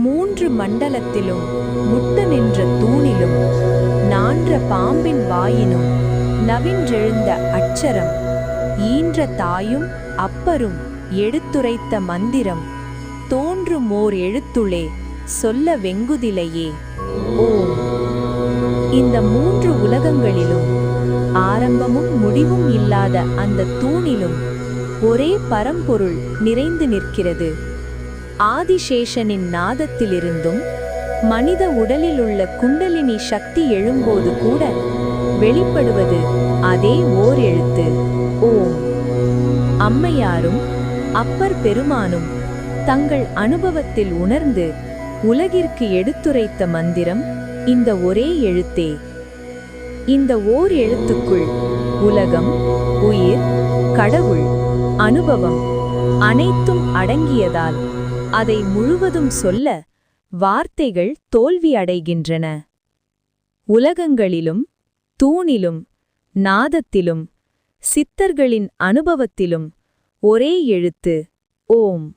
மூன்று மண்டலத்திலும் முட்டு நின்ற தூணிலும் நான்ற பாம்பின் வாயினும் நவின்றெழுந்த அட்சரம் ஈன்ற தாயும் அப்பரும் எடுத்துரைத்த மந்திரம் தோன்றுமோர் எழுத்துளே சொல்ல வெங்குதிலையே ஓம். இந்த மூன்று உலகங்களிலும் ஆரம்பமும் முடிவும் இல்லாத அந்த தூணிலும் ஒரே பரம்பொருள் நிறைந்து நிற்கிறது. ஆதிசேஷனின் நாதத்திலிருந்தும் மனித உடலிலுள்ள குண்டலினி சக்தி எழும்போது கூட வெளிப்படுவது அதே ஓர் எழுத்து ஓம். அம்மையாரும் அப்பர் பெருமானும் தங்கள் அனுபவத்தில் உணர்ந்து உலகிற்கு எடுத்துரைத்த மந்திரம் இந்த ஒரே எழுத்தே. இந்த ஓர் எழுத்துக்குள் உலகம், உயிர், கடவுள், அனுபவம் அனைத்தும் அடங்கியதால் அதை முழுவதும் சொல்ல வார்த்தைகள் தோல்வி அடைகின்றன. உலகங்களிலும் தூணிலும் நாதத்திலும் சித்தர்களின் அனுபவத்திலும் ஒரே எழுத்து ஓம்.